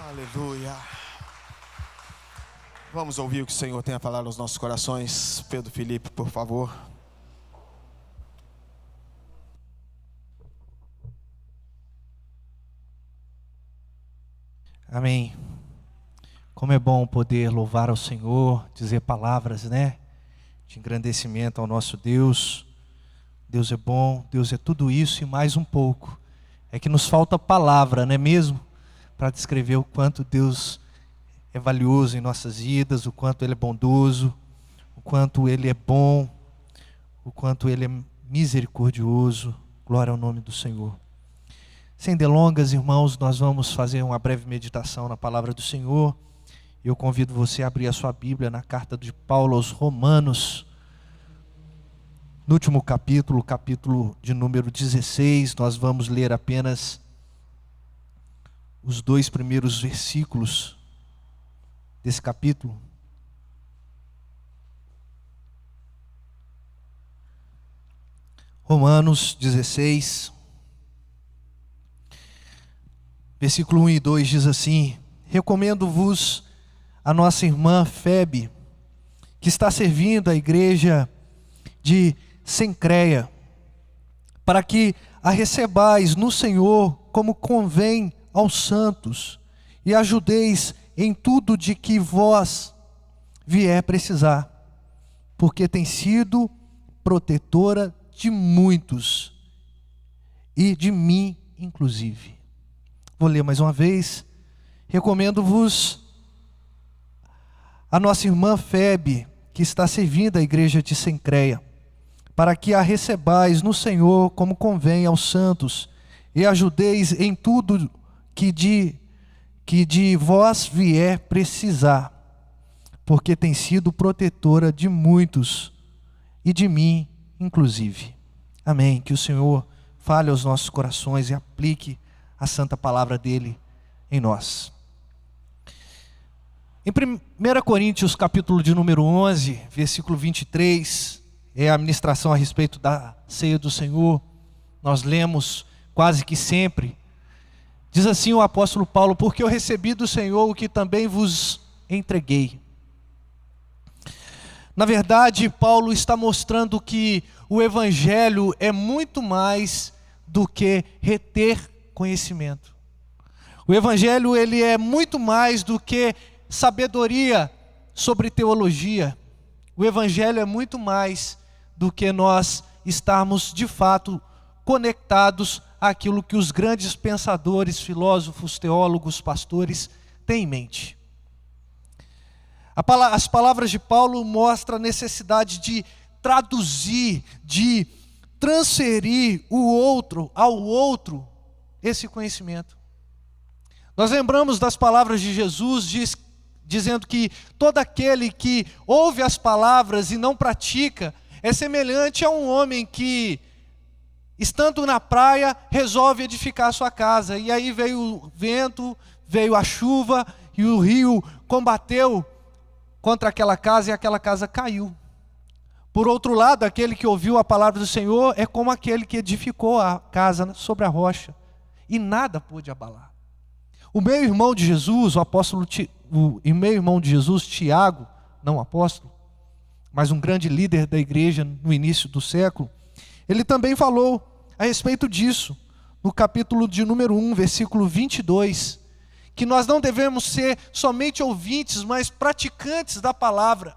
Aleluia. Vamos ouvir o que o Senhor tem a falar nos nossos corações. Pedro Felipe, por favor. Amém. Como é bom poder louvar ao Senhor, dizer palavras, de engrandecimento ao nosso Deus. Deus é bom, Deus é tudo isso e mais um pouco. É que nos falta palavra, não é mesmo? Para descrever o quanto Deus é valioso em nossas vidas, o quanto Ele é bondoso, o quanto Ele é bom, o quanto Ele é misericordioso. Glória ao nome do Senhor. Sem delongas, irmãos, nós vamos fazer uma breve meditação na palavra do Senhor. Eu convido você a abrir a sua Bíblia na carta de Paulo aos Romanos, no último capítulo, capítulo de número 16, nós vamos ler apenas os 2 primeiros versículos desse capítulo. Romanos 16, versículo 1 e 2 diz assim: recomendo-vos a nossa irmã Febe, que está servindo a igreja de Cencreia, para que a recebais no Senhor como convém aos santos, e ajudeis em tudo de que vós vier precisar, porque tem sido protetora de muitos, e de mim inclusive. Vou ler mais uma vez. Recomendo-vos a nossa irmã Febe, que está servindo a igreja de Cencreia, para que a recebais no Senhor como convém aos santos, e ajudeis em tudo que de vós vier precisar, porque tem sido protetora de muitos, e de mim inclusive. Amém. Que o Senhor fale aos nossos corações e aplique a santa palavra dele em nós. Em 1 Coríntios capítulo de número 11, versículo 23, é a ministração a respeito da ceia do Senhor. Nós lemos quase que sempre. Diz assim o apóstolo Paulo: porque eu recebi do Senhor o que também vos entreguei. Na verdade, Paulo está mostrando que o evangelho é muito mais do que reter conhecimento. O evangelho, ele é muito mais do que sabedoria sobre teologia. O evangelho é muito mais do que nós estarmos de fato conectados àquilo que os grandes pensadores, filósofos, teólogos, pastores têm em mente. As palavras de Paulo mostram a necessidade de traduzir, de transferir ao outro esse conhecimento. Nós lembramos das palavras de Jesus, dizendo que todo aquele que ouve as palavras e não pratica é semelhante a um homem que, estando na praia, resolve edificar a sua casa. E aí veio o vento, veio a chuva e o rio combateu contra aquela casa e aquela casa caiu. Por outro lado, aquele que ouviu a palavra do Senhor é como aquele que edificou a casa sobre a rocha, e nada pôde abalar. O meu irmão de Jesus, meu irmão de Jesus, Tiago, não apóstolo, mas um grande líder da igreja no início do século, ele também falou a respeito disso, no capítulo de número 1, versículo 22, que nós não devemos ser somente ouvintes, mas praticantes da palavra.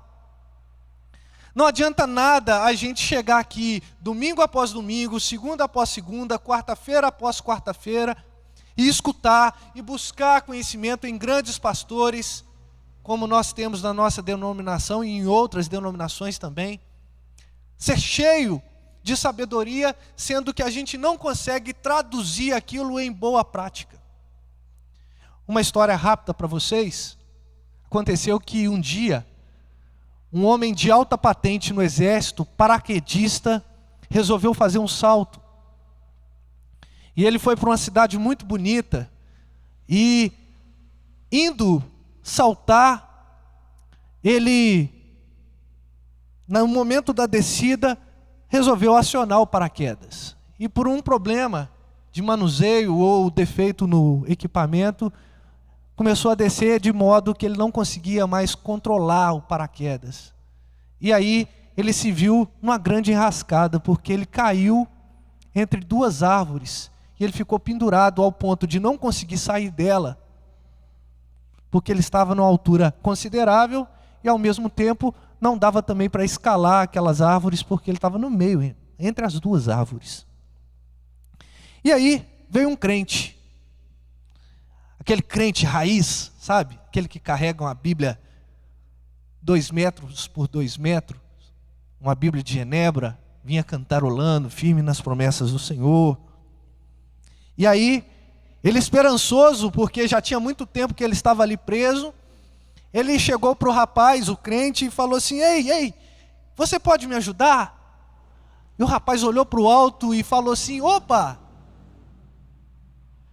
Não adianta nada a gente chegar aqui domingo após domingo, segunda após segunda, quarta-feira após quarta-feira, e escutar e buscar conhecimento em grandes pastores, como nós temos na nossa denominação e em outras denominações também. Ser cheio de sabedoria, sendo que a gente não consegue traduzir aquilo em boa prática. Uma história rápida para vocês. Aconteceu que um dia, um homem de alta patente no exército, paraquedista, resolveu fazer um salto. E ele foi para uma cidade muito bonita, e indo saltar, ele, no momento da descida, resolveu acionar o paraquedas. E por um problema de manuseio ou defeito no equipamento, começou a descer de modo que ele não conseguia mais controlar o paraquedas. E aí ele se viu numa grande enrascada, porque ele caiu entre duas árvores e ele ficou pendurado ao ponto de não conseguir sair dela, porque ele estava numa altura considerável e ao mesmo tempo não dava também para escalar aquelas árvores, porque ele estava no meio, entre as duas árvores. E aí veio um crente, aquele crente raiz, sabe? Aquele que carrega uma Bíblia 2 metros por 2 metros, uma Bíblia de Genebra, vinha cantarolando, firme nas promessas do Senhor. E aí, ele esperançoso, porque já tinha muito tempo que ele estava ali preso, ele chegou para o rapaz, o crente, e falou assim: ei, você pode me ajudar? E o rapaz olhou para o alto e falou assim: opa,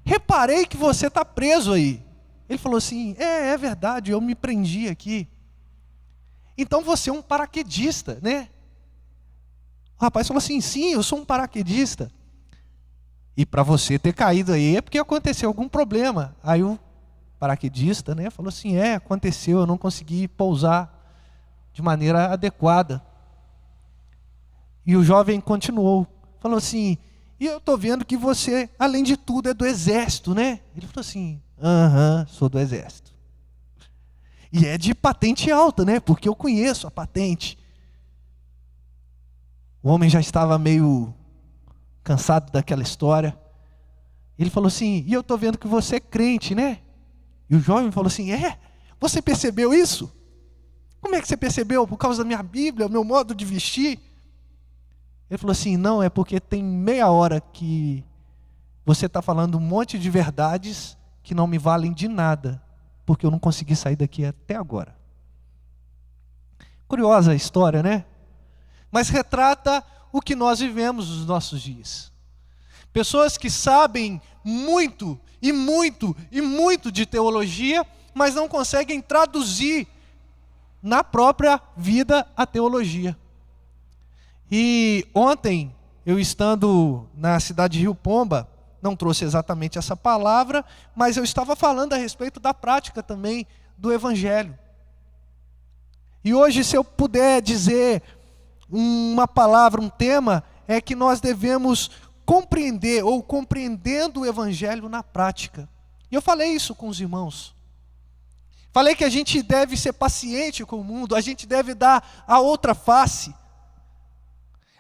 reparei que você está preso aí. Ele falou assim: é verdade, eu me prendi aqui. Então você é um paraquedista, né? O rapaz falou assim: sim, eu sou um paraquedista. E para você ter caído aí é porque aconteceu algum problema. Aí o paraquedista, né, falou assim: aconteceu, eu não consegui pousar de maneira adequada. E o jovem continuou, falou assim: e eu estou vendo que você, além de tudo, é do exército, né? Ele falou assim: sou do exército. E é de patente alta, né? Porque eu conheço a patente. O homem já estava meio cansado daquela história. Ele falou assim: e eu estou vendo que você é crente, né? E o jovem falou assim: você percebeu isso? Como é que você percebeu? Por causa da minha Bíblia, o meu modo de vestir? Ele falou assim: não, é porque tem meia hora que você está falando um monte de verdades que não me valem de nada, porque eu não consegui sair daqui até agora. Curiosa a história, né? Mas retrata o que nós vivemos nos nossos dias. Pessoas que sabem muito, e muito, e muito de teologia, mas não conseguem traduzir na própria vida a teologia. E ontem, eu estando na cidade de Rio Pomba, não trouxe exatamente essa palavra, mas eu estava falando a respeito da prática também do Evangelho. E hoje, se eu puder dizer uma palavra, um tema, é que nós devemos compreender, ou compreendendo o Evangelho na prática. E eu falei isso com os irmãos. Falei que a gente deve ser paciente com o mundo, a gente deve dar a outra face.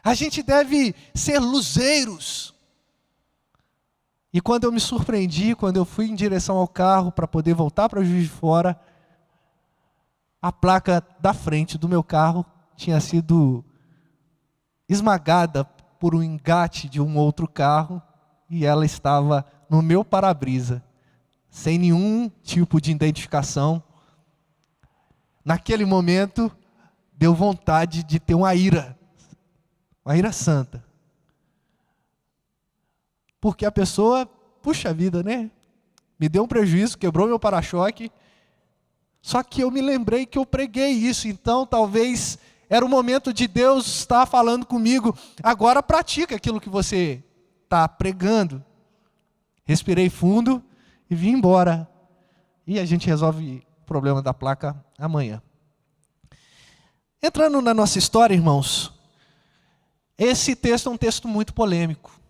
A gente deve ser luzeiros. E quando eu me surpreendi, quando eu fui em direção ao carro para poder voltar para Juiz de Fora, a placa da frente do meu carro tinha sido esmagada por um engate de um outro carro e ela estava no meu para-brisa, sem nenhum tipo de identificação. Naquele momento, deu vontade de ter uma ira santa. Porque a pessoa, puxa vida, né? Me deu um prejuízo, quebrou meu para-choque. Só que eu me lembrei que eu preguei isso, então talvez era o momento de Deus estar falando comigo: agora pratica aquilo que você está pregando. Respirei fundo e vim embora. E a gente resolve o problema da placa amanhã. Entrando na nossa história, irmãos, esse texto é um texto muito polêmico.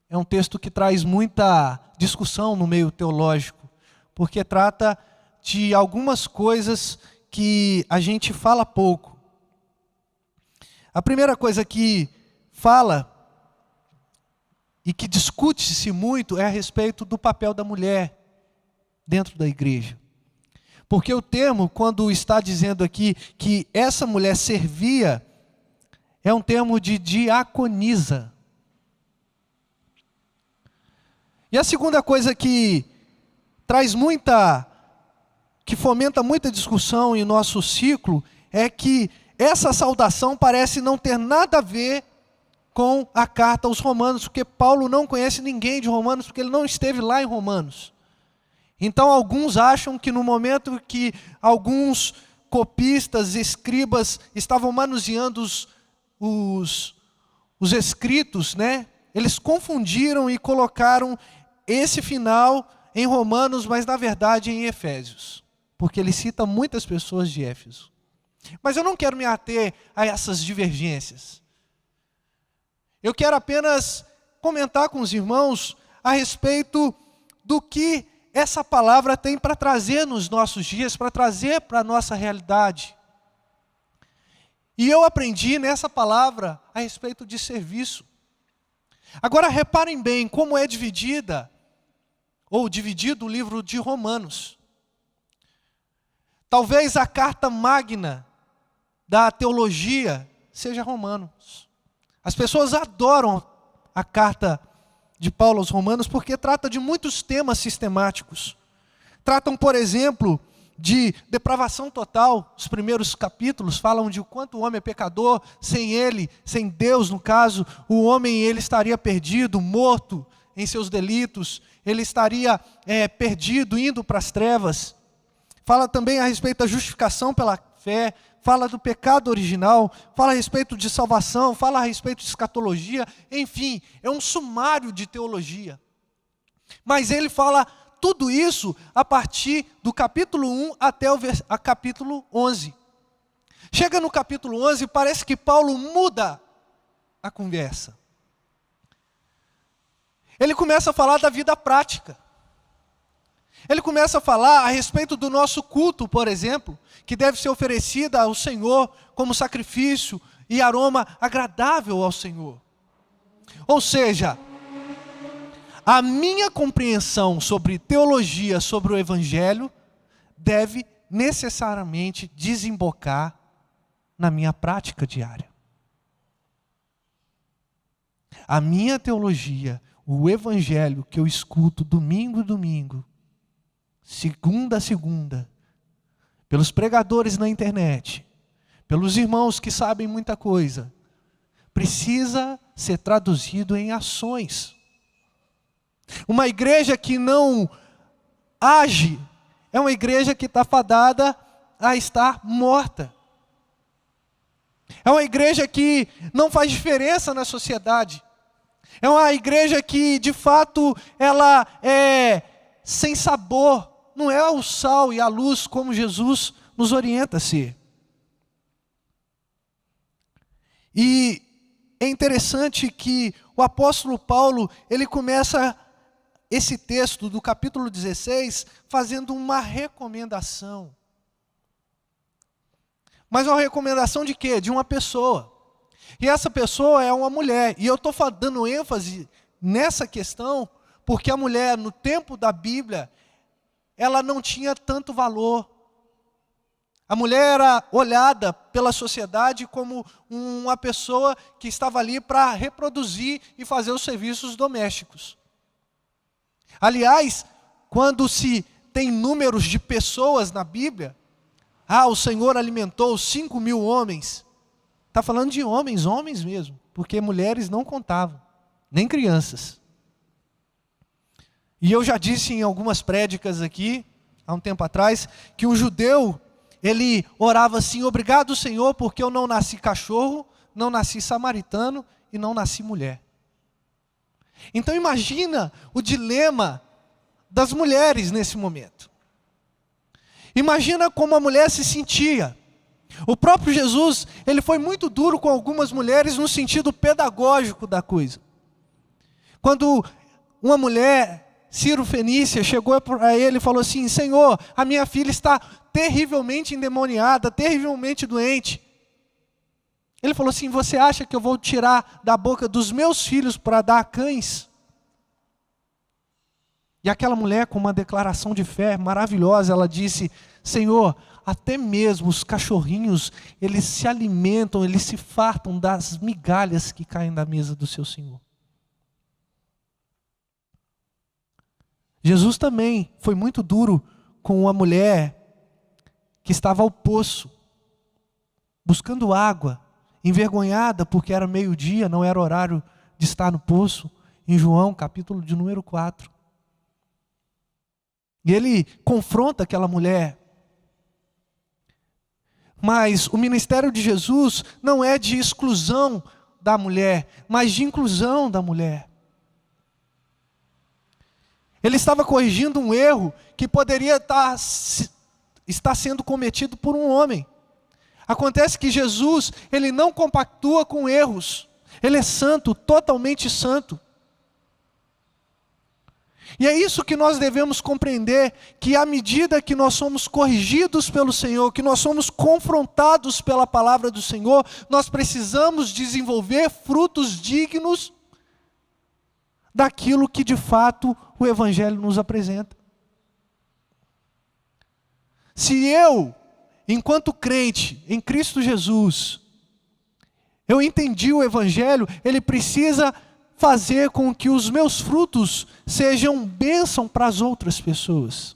É um texto que traz muita discussão no meio teológico, porque trata de algumas coisas que a gente fala pouco. A primeira coisa que fala e que discute-se muito é a respeito do papel da mulher dentro da igreja. Porque o termo, quando está dizendo aqui que essa mulher servia, é um termo de diaconisa. E a segunda coisa que que fomenta muita discussão em nosso ciclo, é que essa saudação parece não ter nada a ver com a carta aos Romanos, porque Paulo não conhece ninguém de Romanos, porque ele não esteve lá em Romanos. Então alguns acham que no momento que alguns copistas, escribas, estavam manuseando os escritos, né? Eles confundiram e colocaram esse final em Romanos, mas na verdade em Efésios, porque ele cita muitas pessoas de Éfeso. Mas eu não quero me ater a essas divergências. Eu quero apenas comentar com os irmãos a respeito do que essa palavra tem para trazer nos nossos dias, para trazer para a nossa realidade. E eu aprendi nessa palavra a respeito de serviço. Agora reparem bem como é dividido o livro de Romanos. Talvez a carta magna da teologia seja Romanos. As pessoas adoram a carta de Paulo aos Romanos porque trata de muitos temas sistemáticos. Tratam, por exemplo, de depravação total. Os primeiros capítulos falam de o quanto o homem é pecador. Sem ele, sem Deus no caso, o homem ele estaria perdido, morto em seus delitos. Ele estaria perdido, indo para as trevas. Fala também a respeito da justificação pela fé. Fala do pecado original. Fala a respeito de salvação. Fala a respeito de escatologia. Enfim, é um sumário de teologia. Mas ele fala tudo isso a partir do capítulo 1 até o capítulo 11. Chega no capítulo 11, parece que Paulo muda a conversa. Ele começa a falar da vida prática. Ele começa a falar a respeito do nosso culto, por exemplo, que deve ser oferecida ao Senhor como sacrifício e aroma agradável ao Senhor. Ou seja, a minha compreensão sobre teologia, sobre o Evangelho, deve necessariamente desembocar na minha prática diária. A minha teologia, o Evangelho que eu escuto domingo a domingo, segunda a segunda, pelos pregadores na internet, pelos irmãos que sabem muita coisa, precisa ser traduzido em ações. Uma igreja que não age é uma igreja que está fadada a estar morta. É uma igreja que não faz diferença na sociedade. É uma igreja que, de fato, ela é sem sabor. Não é o sal e a luz como Jesus nos orienta a ser. E é interessante que o apóstolo Paulo, ele começa esse texto do capítulo 16 fazendo uma recomendação. Mas uma recomendação de quê? De uma pessoa. E essa pessoa é uma mulher. E eu estou dando ênfase nessa questão porque a mulher, no tempo da Bíblia, ela não tinha tanto valor. A mulher era olhada pela sociedade como uma pessoa que estava ali para reproduzir e fazer os serviços domésticos. Aliás, quando se tem números de pessoas na Bíblia, o Senhor alimentou 5.000 homens. Está falando de homens mesmo, porque mulheres não contavam, nem crianças. E eu já disse em algumas prédicas aqui, há um tempo atrás, que um judeu, ele orava assim: obrigado, Senhor, porque eu não nasci cachorro, não nasci samaritano e não nasci mulher. Então imagina o dilema das mulheres nesse momento. Imagina como a mulher se sentia. O próprio Jesus, ele foi muito duro com algumas mulheres no sentido pedagógico da coisa. Quando uma mulher, Ciro Fenícia, chegou para ele e falou assim: Senhor, a minha filha está terrivelmente endemoniada, terrivelmente doente. Ele falou assim: você acha que eu vou tirar da boca dos meus filhos para dar a cães? E aquela mulher, com uma declaração de fé maravilhosa, ela disse: Senhor, até mesmo os cachorrinhos, eles se alimentam, eles se fartam das migalhas que caem da mesa do seu Senhor. Jesus também foi muito duro com uma mulher que estava ao poço, buscando água, envergonhada porque era meio-dia, não era horário de estar no poço, em João, capítulo de número 4. E ele confronta aquela mulher. Mas o ministério de Jesus não é de exclusão da mulher, mas de inclusão da mulher. Ele estava corrigindo um erro que poderia estar sendo cometido por um homem. Acontece que Jesus, ele não compactua com erros. Ele é santo, totalmente santo. E é isso que nós devemos compreender, que à medida que nós somos corrigidos pelo Senhor, que nós somos confrontados pela palavra do Senhor, nós precisamos desenvolver frutos dignos daquilo que de fato o Evangelho nos apresenta. Se eu, enquanto crente em Cristo Jesus, eu entendi o Evangelho, ele precisa fazer com que os meus frutos sejam bênção para as outras pessoas.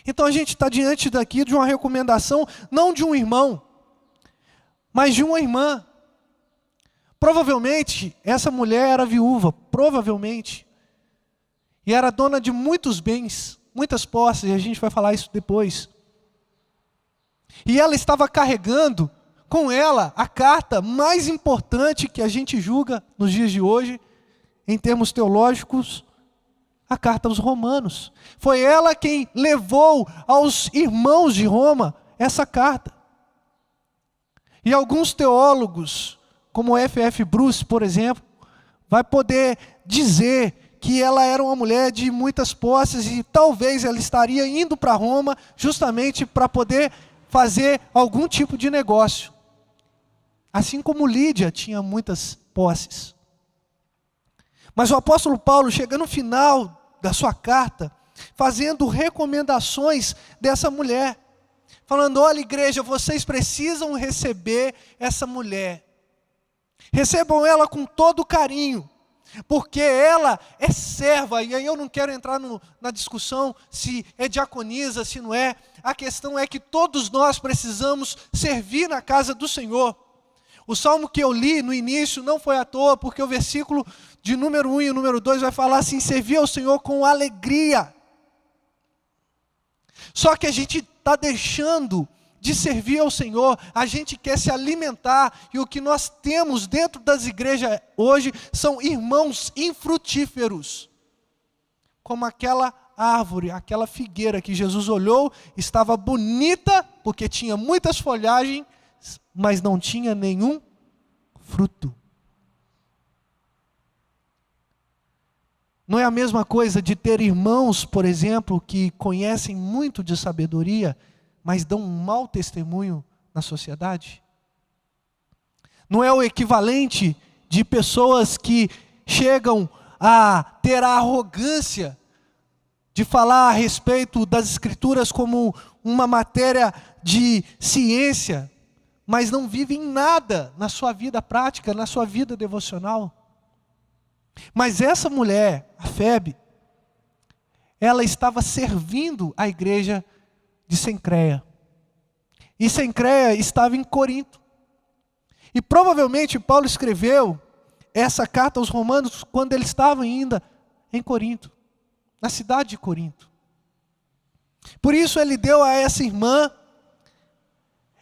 Então a gente está diante daqui de uma recomendação, não de um irmão, mas de uma irmã. Provavelmente, essa mulher era viúva, provavelmente. E era dona de muitos bens, muitas posses, e a gente vai falar isso depois. E ela estava carregando com ela a carta mais importante que a gente julga nos dias de hoje, em termos teológicos, a carta aos Romanos. Foi ela quem levou aos irmãos de Roma essa carta. E alguns teólogos, como F.F. Bruce, por exemplo, vai poder dizer que ela era uma mulher de muitas posses e talvez ela estaria indo para Roma justamente para poder fazer algum tipo de negócio. Assim como Lídia tinha muitas posses. Mas o apóstolo Paulo chega no final da sua carta, fazendo recomendações dessa mulher. Falando, olha igreja, vocês precisam receber essa mulher. Recebam ela com todo carinho, porque ela é serva. E aí eu não quero entrar na discussão se é diaconisa, se não é. A questão é que todos nós precisamos servir na casa do Senhor. O salmo que eu li no início não foi à toa, porque o versículo de número 1 e o número 2 vai falar assim, servir ao Senhor com alegria. Só que a gente está deixando de servir ao Senhor, a gente quer se alimentar, e o que nós temos dentro das igrejas hoje são irmãos infrutíferos, como aquela árvore, aquela figueira que Jesus olhou, estava bonita, porque tinha muitas folhagens, mas não tinha nenhum fruto. Não é a mesma coisa de ter irmãos, por exemplo, que conhecem muito de sabedoria, mas dão um mau testemunho na sociedade? Não é o equivalente de pessoas que chegam a ter a arrogância de falar a respeito das Escrituras como uma matéria de ciência, mas não vivem nada na sua vida prática, na sua vida devocional. Mas essa mulher, a Febe, ela estava servindo a igreja de Cencreia. E Cencreia estava em Corinto. E provavelmente Paulo escreveu essa carta aos Romanos quando ele estava ainda em Corinto, na cidade de Corinto. Por isso ele deu a essa irmã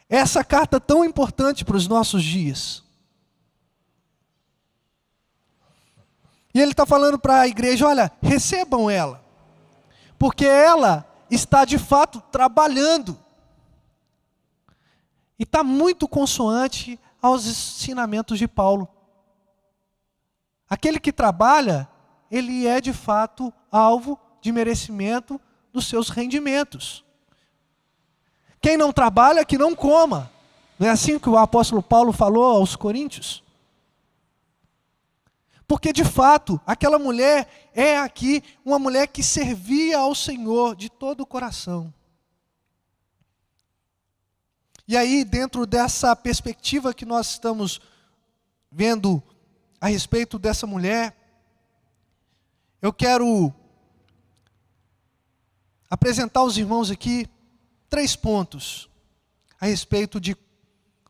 essa carta tão importante para os nossos dias. E ele está falando para a igreja, olha, recebam ela, porque ela está de fato trabalhando. E está muito consoante aos ensinamentos de Paulo. Aquele que trabalha, ele é de fato alvo de merecimento dos seus rendimentos. Quem não trabalha, que não coma. Não é assim que o apóstolo Paulo falou aos coríntios? Porque de fato, aquela mulher é aqui uma mulher que servia ao Senhor de todo o coração. E aí, dentro dessa perspectiva que nós estamos vendo a respeito dessa mulher, eu quero apresentar aos irmãos aqui 3 pontos a respeito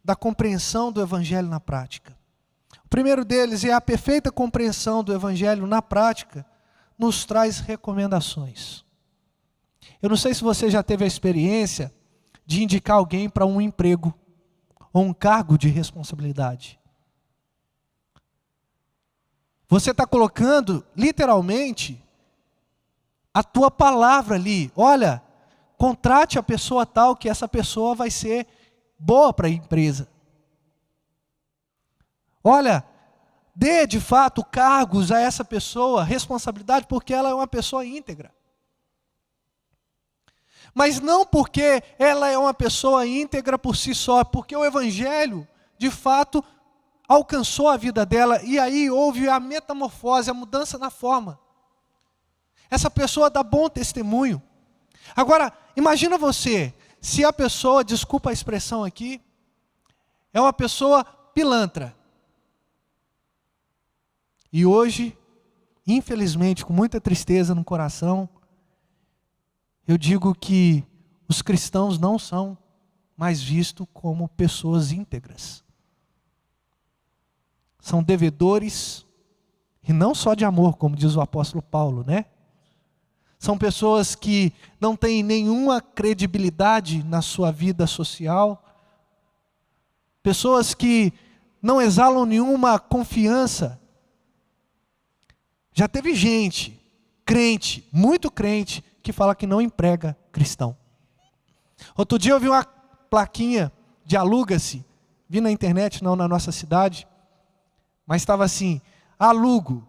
da compreensão do Evangelho na prática. O primeiro deles é a perfeita compreensão do Evangelho na prática nos traz recomendações. Eu não sei se você já teve a experiência de indicar alguém para um emprego ou um cargo de responsabilidade. Você está colocando, literalmente, a tua palavra ali. Olha, contrate a pessoa tal, que essa pessoa vai ser boa para a empresa. Olha, dê de fato cargos a essa pessoa, responsabilidade, porque ela é uma pessoa íntegra. Mas não porque ela é uma pessoa íntegra por si só, porque o Evangelho, de fato, alcançou a vida dela, e aí houve a metamorfose, a mudança na forma. Essa pessoa dá bom testemunho. Agora, imagina você, se a pessoa, desculpa a expressão aqui, é uma pessoa pilantra. E hoje, infelizmente, com muita tristeza no coração, eu digo que os cristãos não são mais vistos como pessoas íntegras. São devedores, e não só de amor, como diz o apóstolo Paulo, né? São pessoas que não têm nenhuma credibilidade na sua vida social. Pessoas que não exalam nenhuma confiança. Já teve gente, crente, muito crente, que fala que não emprega cristão. Outro dia eu vi uma plaquinha de aluga-se, vi na internet, não na nossa cidade, mas estava assim, alugo,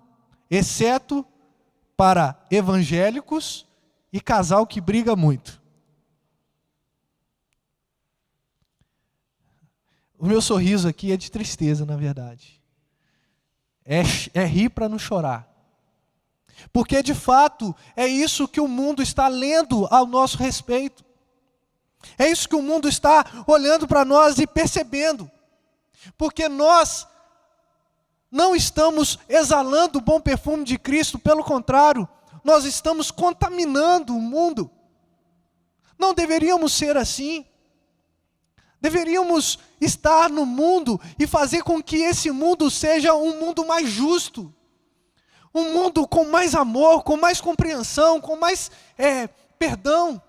exceto para evangélicos e casal que briga muito. O meu sorriso aqui é de tristeza, na verdade. É rir para não chorar. Porque de fato é isso que o mundo está lendo ao nosso respeito. É isso que o mundo está olhando para nós e percebendo. Porque nós não estamos exalando o bom perfume de Cristo, pelo contrário, nós estamos contaminando o mundo. Não deveríamos ser assim. Deveríamos estar no mundo e fazer com que esse mundo seja um mundo mais justo. Um mundo com mais amor, com mais compreensão, com mais perdão.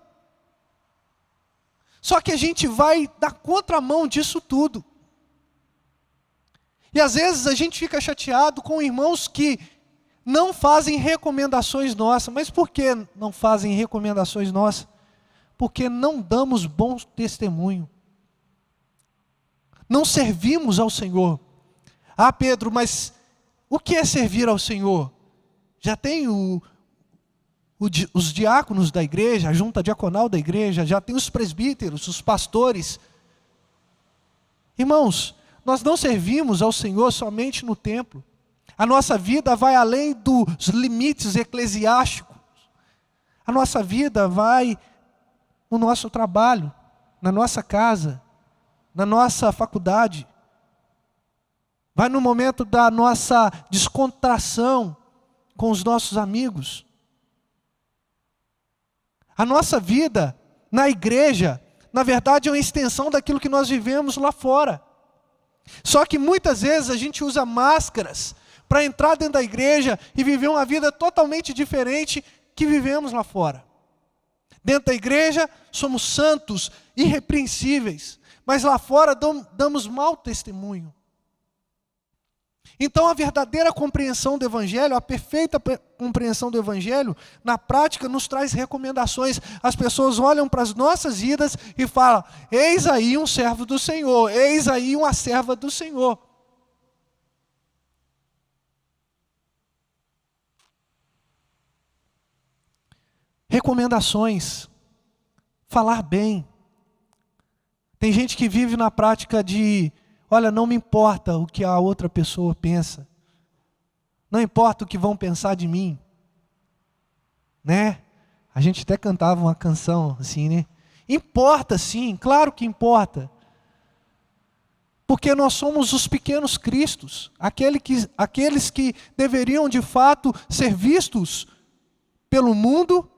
Só que a gente vai dar contramão disso tudo. E às vezes a gente fica chateado com irmãos que não fazem recomendações nossas. Mas por que não fazem recomendações nossas? Porque não damos bom testemunho. Não servimos ao Senhor. Ah, Pedro, mas o que é servir ao Senhor? Já tem os diáconos da igreja, a junta diaconal da igreja, já tem os presbíteros, os pastores. Irmãos, nós não servimos ao Senhor somente no templo. A nossa vida vai além dos limites eclesiásticos. A nossa vida vai no nosso trabalho, na nossa casa, na nossa faculdade. Vai no momento da nossa descontração com os nossos amigos. A nossa vida na igreja, na verdade, é uma extensão daquilo que nós vivemos lá fora. Só que muitas vezes a gente usa máscaras para entrar dentro da igreja e viver uma vida totalmente diferente que vivemos lá fora. Dentro da igreja somos santos, irrepreensíveis, mas lá fora damos mau testemunho. Então a verdadeira compreensão do Evangelho, a perfeita compreensão do Evangelho, na prática nos traz recomendações. As pessoas olham para as nossas vidas e falam, eis aí um servo do Senhor, eis aí uma serva do Senhor. Recomendações, falar bem. Tem gente que vive na prática de, olha, não me importa o que a outra pessoa pensa. Não importa o que vão pensar de mim. Né? A gente até cantava uma canção assim, né? Importa sim, claro que importa. Porque nós somos os pequenos cristos. Aqueles que deveriam de fato ser vistos pelo mundo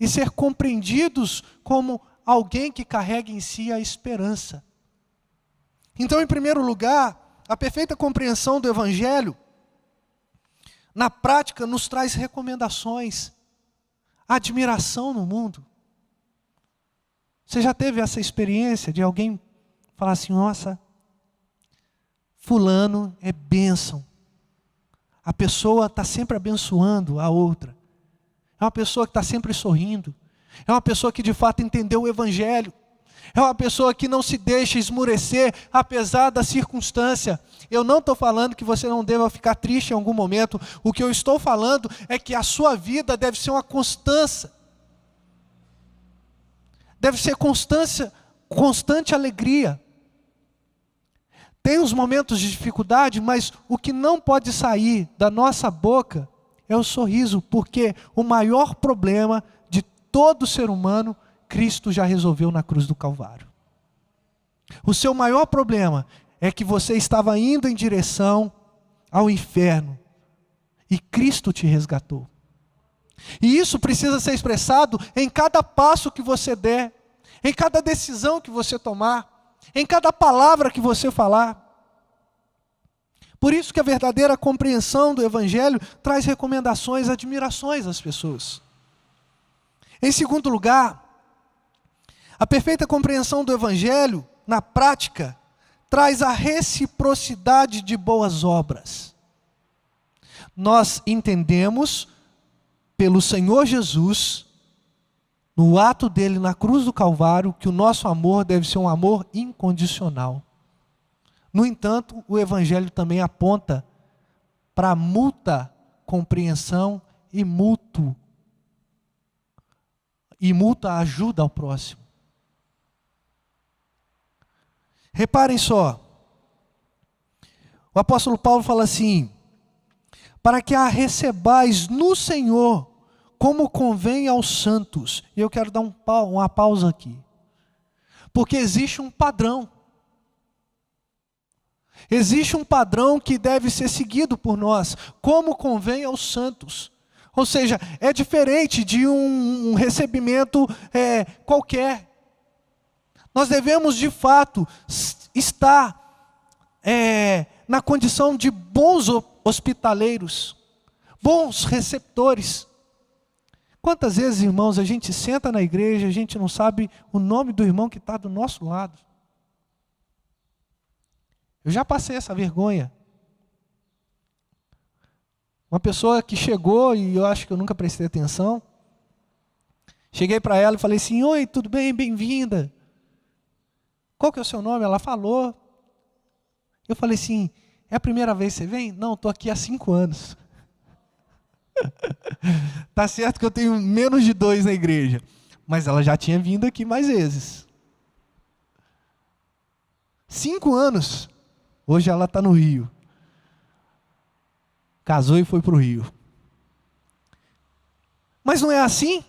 e ser compreendidos como alguém que carrega em si a esperança. Então, em primeiro lugar, a perfeita compreensão do Evangelho, na prática, nos traz recomendações, admiração no mundo. Você já teve essa experiência de alguém falar assim, nossa, fulano é bênção. A pessoa está sempre abençoando a outra. É é uma pessoa que está sempre sorrindo, é uma pessoa que de fato entendeu o Evangelho, é uma pessoa que não se deixa esmurecer apesar da circunstância. Eu não estou falando que você não deva ficar triste em algum momento. O que eu estou falando é que a sua vida deve ser uma constância. Deve ser constante alegria. Tem os momentos de dificuldade, mas o que não pode sair da nossa boca é o sorriso, porque o maior problema de todo ser humano, Cristo já resolveu na cruz do Calvário. O seu maior problema é que você estava indo em direção ao inferno e Cristo te resgatou. E isso precisa ser expressado em cada passo que você der, em cada decisão que você tomar, em cada palavra que você falar. Por isso que a verdadeira compreensão do Evangelho traz recomendações, admirações às pessoas. Em segundo lugar, a perfeita compreensão do Evangelho, na prática, traz a reciprocidade de boas obras. Nós entendemos, pelo Senhor Jesus, no ato dele na cruz do Calvário, que o nosso amor deve ser um amor incondicional. No entanto, o Evangelho também aponta para a mútua compreensão e mútua ajuda ao próximo. Reparem só, o apóstolo Paulo fala assim: para que a recebais no Senhor, como convém aos santos. E eu quero dar uma pausa aqui, porque existe um padrão. Existe um padrão que deve ser seguido por nós, como convém aos santos. Ou seja, é diferente de um recebimento qualquer. Nós devemos, de fato, estar na condição de bons hospitaleiros, bons receptores. Quantas vezes, irmãos, a gente senta na igreja, a gente não sabe o nome do irmão que está do nosso lado. Eu já passei essa vergonha. Uma pessoa que chegou, e eu acho que eu nunca prestei atenção, cheguei para ela e falei assim: oi, tudo bem? Bem-vinda. Qual que é o seu nome? Ela falou. Eu falei assim: é a primeira vez que você vem? Não, estou aqui há 5 anos. Tá certo que eu tenho menos de 2 na igreja, mas ela já tinha vindo aqui mais vezes. 5 anos. Hoje ela está no Rio. Casou e foi para o Rio. Mas não é assim?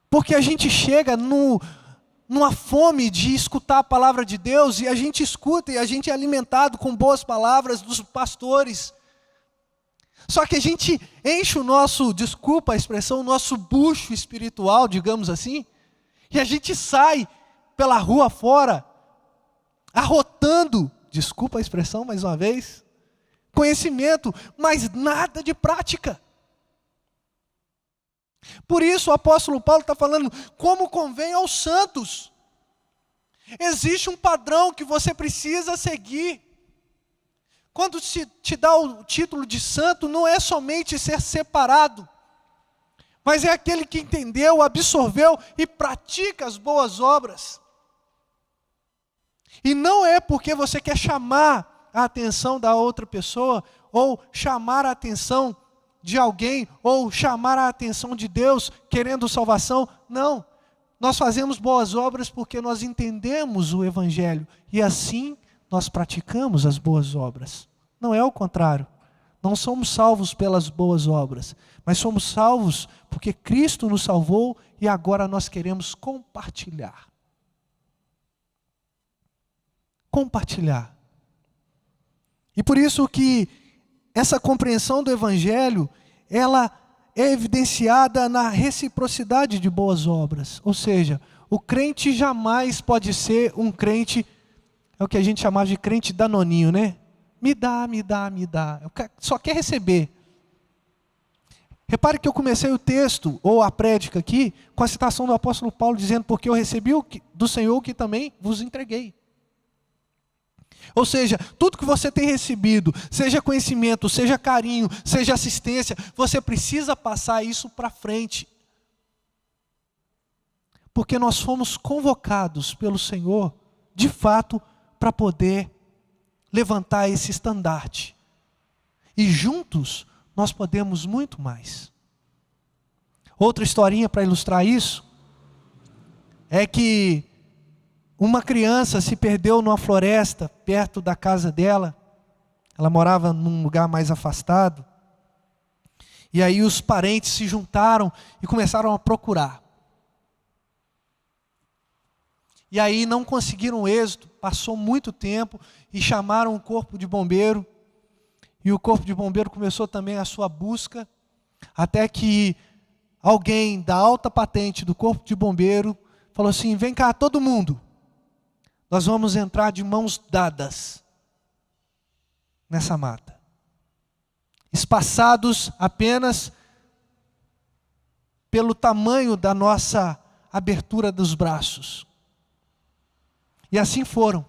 Porque a gente chega numa fome de escutar a palavra de Deus, e a gente escuta, e a gente é alimentado com boas palavras dos pastores. Só que a gente enche o nosso, desculpa a expressão, o nosso bucho espiritual, digamos assim, e a gente sai pela rua fora, arrotando, desculpa a expressão mais uma vez, conhecimento, mas nada de prática. Por isso o apóstolo Paulo está falando, como convém aos santos. Existe um padrão que você precisa seguir. Quando te dá o título de santo, não é somente ser separado, mas é aquele que entendeu, absorveu e pratica as boas obras. E não é porque você quer chamar a atenção da outra pessoa, ou chamar a atenção de alguém, ou chamar a atenção de Deus, querendo salvação. Não, nós fazemos boas obras porque nós entendemos o Evangelho, e assim nós praticamos as boas obras. Não é o contrário. Não somos salvos pelas boas obras, mas somos salvos porque Cristo nos salvou e agora nós queremos compartilhar. Compartilhar. E por isso que essa compreensão do Evangelho, ela é evidenciada na reciprocidade de boas obras. Ou seja, o crente jamais pode ser um crente, é o que a gente chamava de crente danoninho, né? Me dá, me dá, me dá. Só quer receber. Repare que eu comecei o texto, ou a prédica aqui, com a citação do apóstolo Paulo, dizendo, porque eu recebi do Senhor o que também vos entreguei. Ou seja, tudo que você tem recebido, seja conhecimento, seja carinho, seja assistência, você precisa passar isso para frente. Porque nós fomos convocados pelo Senhor, de fato, para poder levantar esse estandarte. E juntos nós podemos muito mais. Outra historinha para ilustrar isso é que uma criança se perdeu numa floresta perto da casa dela. Ela morava num lugar mais afastado. E aí os parentes se juntaram e começaram a procurar. E aí não conseguiram êxito, passou muito tempo e chamaram o corpo de bombeiro. E o corpo de bombeiro começou também a sua busca, até que alguém da alta patente do corpo de bombeiro falou assim: vem cá todo mundo, nós vamos entrar de mãos dadas nessa mata. Espaçados apenas pelo tamanho da nossa abertura dos braços. E assim foram.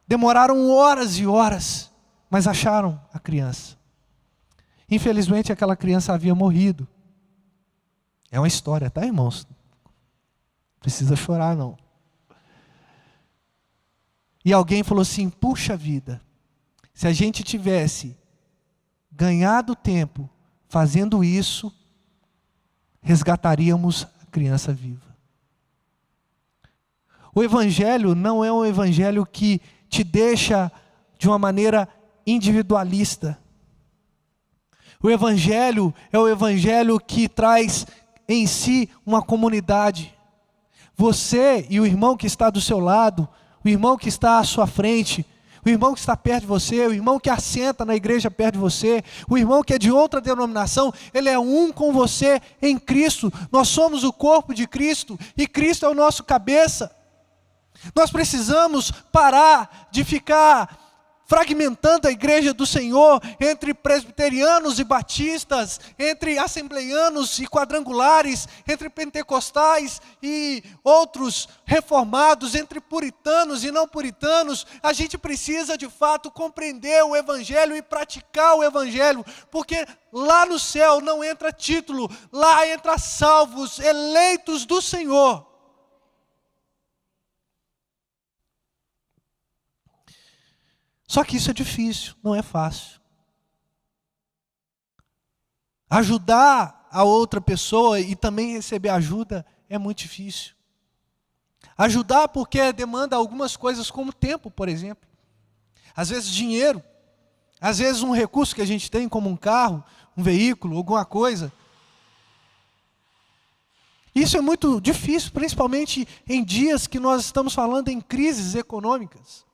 Demoraram horas e horas, mas acharam a criança. Infelizmente aquela criança havia morrido. É uma história, tá, irmãos? Não precisa chorar não. E alguém falou assim: puxa vida, se a gente tivesse ganhado tempo fazendo isso, resgataríamos a criança viva. O Evangelho não é um Evangelho que te deixa de uma maneira individualista. O Evangelho é o Evangelho que traz em si uma comunidade. Você e o irmão que está do seu lado, o irmão que está à sua frente, o irmão que está perto de você, o irmão que assenta na igreja perto de você, o irmão que é de outra denominação, ele é um com você em Cristo. Nós somos o corpo de Cristo e Cristo é o nosso cabeça. Nós precisamos parar de ficar fragmentando a igreja do Senhor entre presbiterianos e batistas, entre assembleianos e quadrangulares, entre pentecostais e outros reformados, entre puritanos e não puritanos. A gente precisa de fato compreender o Evangelho e praticar o Evangelho, porque lá no céu não entra título, lá entra salvos, eleitos do Senhor. Só que isso é difícil, não é fácil. Ajudar a outra pessoa e também receber ajuda é muito difícil. Ajudar porque demanda algumas coisas como tempo, por exemplo. Às vezes dinheiro, às vezes um recurso que a gente tem como um carro, um veículo, alguma coisa. Isso é muito difícil, principalmente em dias que nós estamos falando em crises econômicas.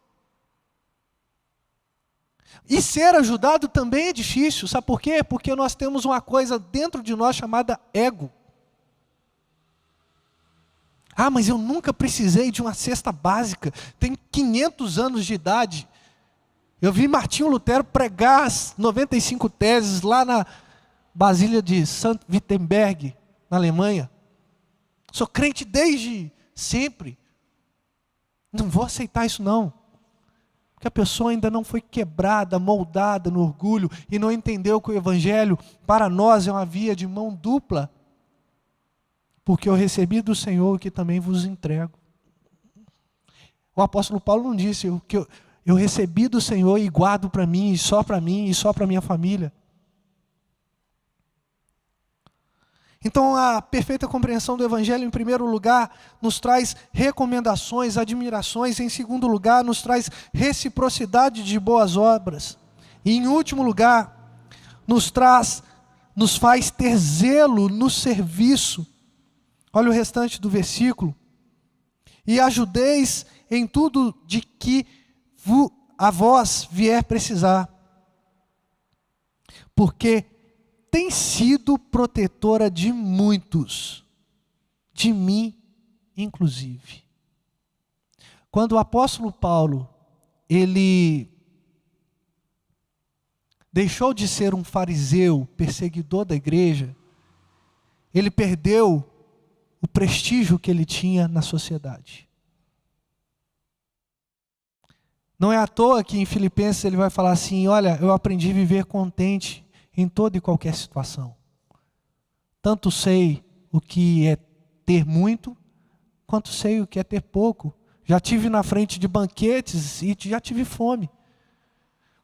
E ser ajudado também é difícil, sabe por quê? Porque nós temos uma coisa dentro de nós chamada ego. Ah, mas eu nunca precisei de uma cesta básica, tenho 500 anos de idade. Eu vi Martinho Lutero pregar as 95 teses lá na Basílica de St. Wittenberg, na Alemanha. Sou crente desde sempre. Não vou aceitar isso não. Porque a pessoa ainda não foi quebrada, moldada no orgulho e não entendeu que o Evangelho para nós é uma via de mão dupla. Porque eu recebi do Senhor o que também vos entrego. O apóstolo Paulo não disse o que eu recebi do Senhor e guardo para mim, e só para mim, e só para minha família. Então a perfeita compreensão do Evangelho, em primeiro lugar, nos traz recomendações, admirações. Em segundo lugar, nos traz reciprocidade de boas obras. E em último lugar, nos faz ter zelo no serviço. Olha o restante do versículo. E ajudeis em tudo de que a vós vier precisar. Porque tem sido protetora de muitos, de mim inclusive. Quando o apóstolo Paulo, ele deixou de ser um fariseu, perseguidor da igreja, ele perdeu o prestígio que ele tinha na sociedade. Não é à toa que em Filipenses ele vai falar assim: olha, eu aprendi a viver contente em toda e qualquer situação. Tanto sei o que é ter muito, quanto sei o que é ter pouco. Já tive na frente de banquetes e já tive fome.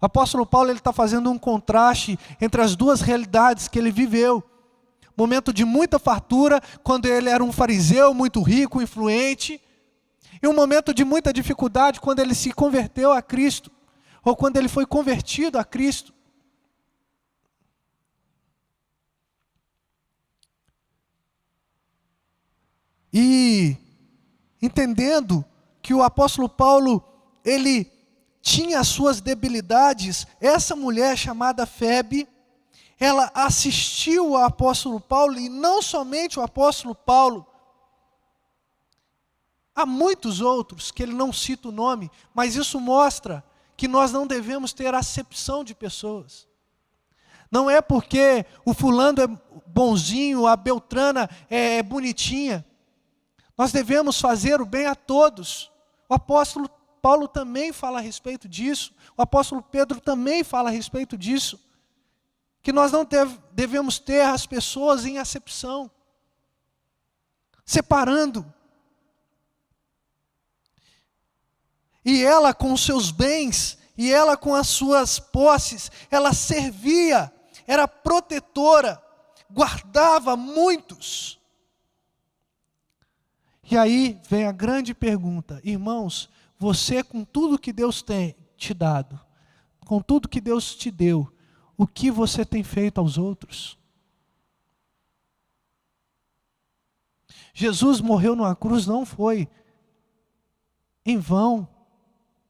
O apóstolo Paulo está fazendo um contraste entre as duas realidades que ele viveu. Momento de muita fartura, quando ele era um fariseu muito rico, influente. E um momento de muita dificuldade, quando ele se converteu a Cristo. Ou quando ele foi convertido a Cristo. E entendendo que o apóstolo Paulo, ele tinha as suas debilidades, essa mulher chamada Febe, ela assistiu ao apóstolo Paulo, e não somente o apóstolo Paulo, há muitos outros, que ele não cita o nome, mas isso mostra que nós não devemos ter acepção de pessoas. Não é porque o fulano é bonzinho, a Beltrana é bonitinha. Nós devemos fazer o bem a todos. O apóstolo Paulo também fala a respeito disso. O apóstolo Pedro também fala a respeito disso. Que nós não devemos ter as pessoas em acepção, separando. E ela com os seus bens, e ela com as suas posses, ela servia, era protetora, guardava muitos. E aí vem a grande pergunta: irmãos, você com tudo que Deus tem te dado, com tudo que Deus te deu, o que você tem feito aos outros? Jesus morreu numa cruz, não foi em vão,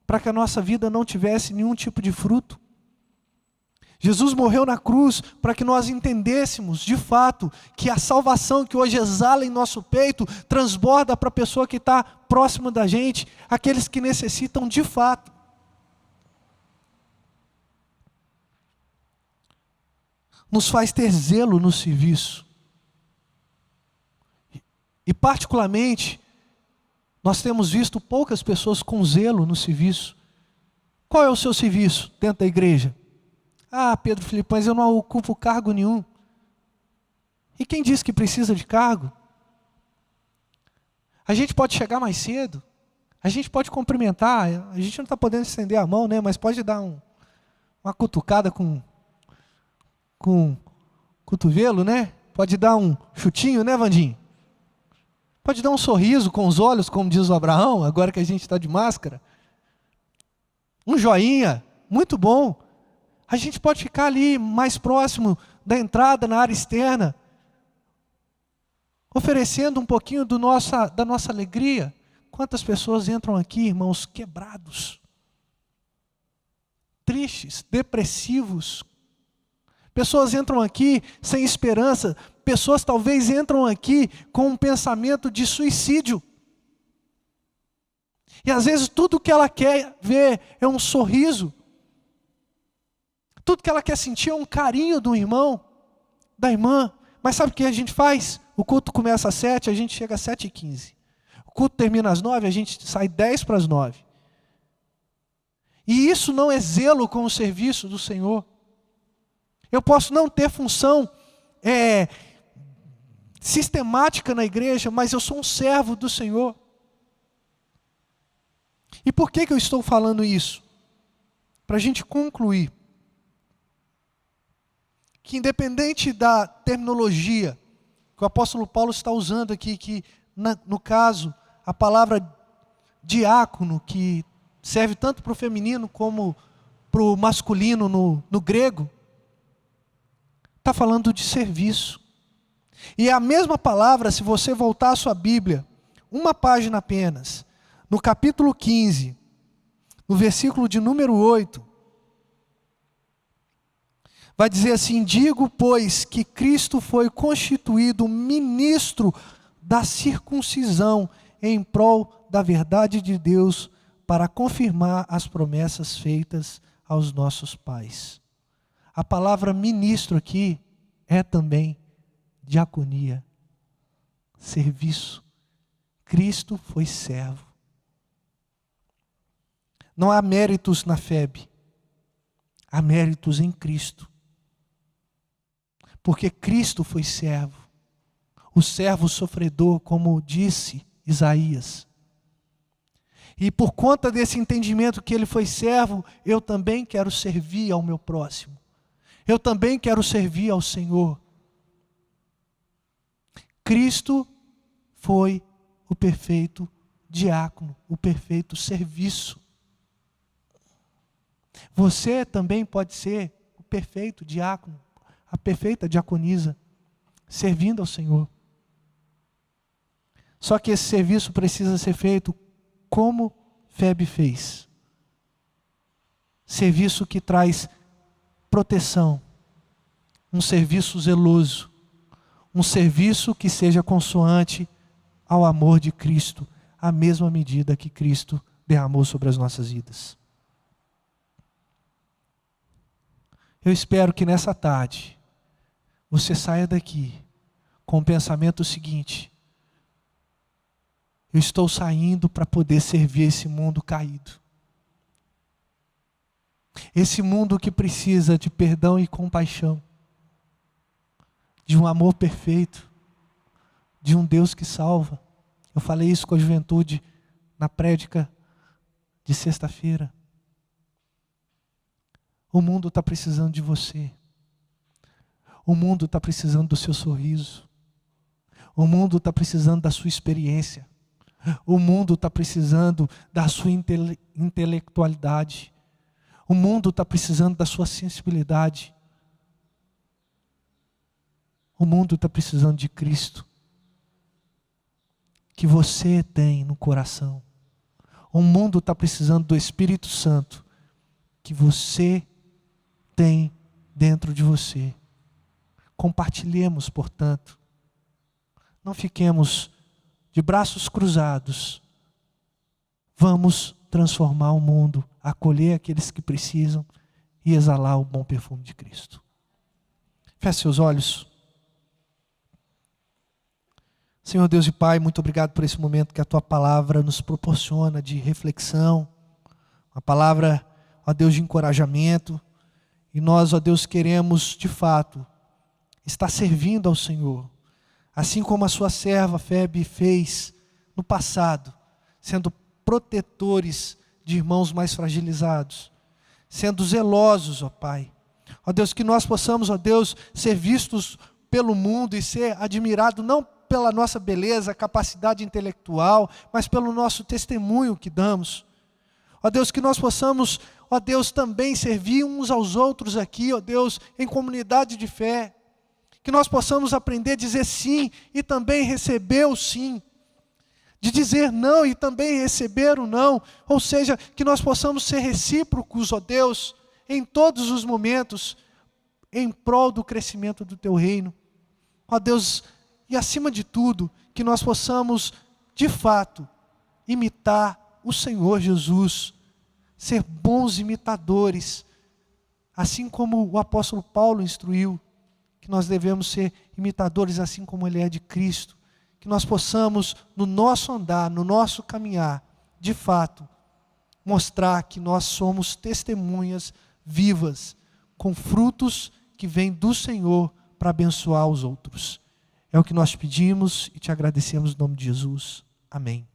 para que a nossa vida não tivesse nenhum tipo de fruto. Jesus morreu na cruz para que nós entendêssemos de fato que a salvação que hoje exala em nosso peito transborda para a pessoa que está próxima da gente, aqueles que necessitam de fato. Nos faz ter zelo no serviço. E particularmente, nós temos visto poucas pessoas com zelo no serviço. Qual é o seu serviço dentro da igreja? Ah, Pedro Filipe, mas eu não ocupo cargo nenhum. E quem disse que precisa de cargo? A gente pode chegar mais cedo, a gente pode cumprimentar, a gente não está podendo estender a mão, né? Mas pode dar uma cutucada com cotovelo, né? Pode dar um chutinho, né, Vandinho? Pode dar um sorriso com os olhos, como diz o Abraão, agora que a gente está de máscara. Um joinha, muito bom. A gente pode ficar ali mais próximo da entrada, na área externa, oferecendo um pouquinho da nossa alegria. Quantas pessoas entram aqui, irmãos, quebrados, tristes, depressivos. Pessoas entram aqui sem esperança. Pessoas talvez entram aqui com um pensamento de suicídio. E às vezes tudo que ela quer ver é um sorriso. Tudo que ela quer sentir é um carinho do irmão, da irmã. Mas sabe o que a gente faz? O culto começa às 7, a gente chega às 7h15. O culto termina às 9, a gente sai 10:50. E isso não é zelo com o serviço do Senhor. Eu posso não ter função sistemática na igreja, mas eu sou um servo do Senhor. E por que eu estou falando isso? Para a gente concluir. Que independente da terminologia que o apóstolo Paulo está usando aqui, que no caso, a palavra diácono, que serve tanto para o feminino como para o masculino no grego, está falando de serviço. E é a mesma palavra, se você voltar à sua Bíblia, uma página apenas, no capítulo 15, no versículo de número 8, vai dizer assim: digo, pois, que Cristo foi constituído ministro da circuncisão em prol da verdade de Deus, para confirmar as promessas feitas aos nossos pais. A palavra ministro aqui é também diaconia, serviço. Cristo foi servo. Não há méritos na FEB, há méritos em Cristo. Porque Cristo foi servo, o servo sofredor, como disse Isaías. E por conta desse entendimento que ele foi servo, eu também quero servir ao meu próximo. Eu também quero servir ao Senhor. Cristo foi o perfeito diácono, o perfeito serviço. Você também pode ser o perfeito diácono, a perfeita diaconisa, servindo ao Senhor. Só que esse serviço precisa ser feito como FEB fez. Serviço que traz proteção, um serviço zeloso, um serviço que seja consoante ao amor de Cristo, a mesma medida que Cristo derramou sobre as nossas vidas. Eu espero que nessa tarde você saia daqui com o pensamento seguinte: eu estou saindo para poder servir esse mundo caído. Esse mundo que precisa de perdão e compaixão, de um amor perfeito, de um Deus que salva. Eu falei isso com a juventude na prédica de sexta-feira. O mundo está precisando de você. O mundo está precisando do seu sorriso. O mundo está precisando da sua experiência. O mundo está precisando da sua intelectualidade. O mundo está precisando da sua sensibilidade. O mundo está precisando de Cristo, que você tem no coração. O mundo está precisando do Espírito Santo, que você tem dentro de você. Compartilhemos, portanto. Não fiquemos de braços cruzados. Vamos transformar o mundo, acolher aqueles que precisam e exalar o bom perfume de Cristo. Feche seus olhos. Senhor Deus e Pai, muito obrigado por esse momento que a Tua palavra nos proporciona de reflexão, uma palavra, ó Deus, de encorajamento, e nós, ó Deus, queremos de fato estar servindo ao Senhor, assim como a sua serva FEB fez no passado, sendo protetores de irmãos mais fragilizados, sendo zelosos, ó Pai. Ó Deus, que nós possamos, ó Deus, ser vistos pelo mundo e ser admirados não pela nossa beleza, capacidade intelectual, mas pelo nosso testemunho que damos. Ó Deus, que nós possamos, ó Deus, também servir uns aos outros aqui, ó Deus, em comunidade de fé. Que nós possamos aprender a dizer sim e também receber o sim. De dizer não e também receber o não. Ou seja, que nós possamos ser recíprocos, ó Deus, em todos os momentos, em prol do crescimento do Teu reino. Ó Deus, e acima de tudo, que nós possamos, de fato, imitar o Senhor Jesus, ser bons imitadores, assim como o apóstolo Paulo instruiu, que nós devemos ser imitadores assim como ele é de Cristo, que nós possamos, no nosso andar, no nosso caminhar, de fato, mostrar que nós somos testemunhas vivas, com frutos que vêm do Senhor para abençoar os outros. É o que nós pedimos e te agradecemos no nome de Jesus. Amém.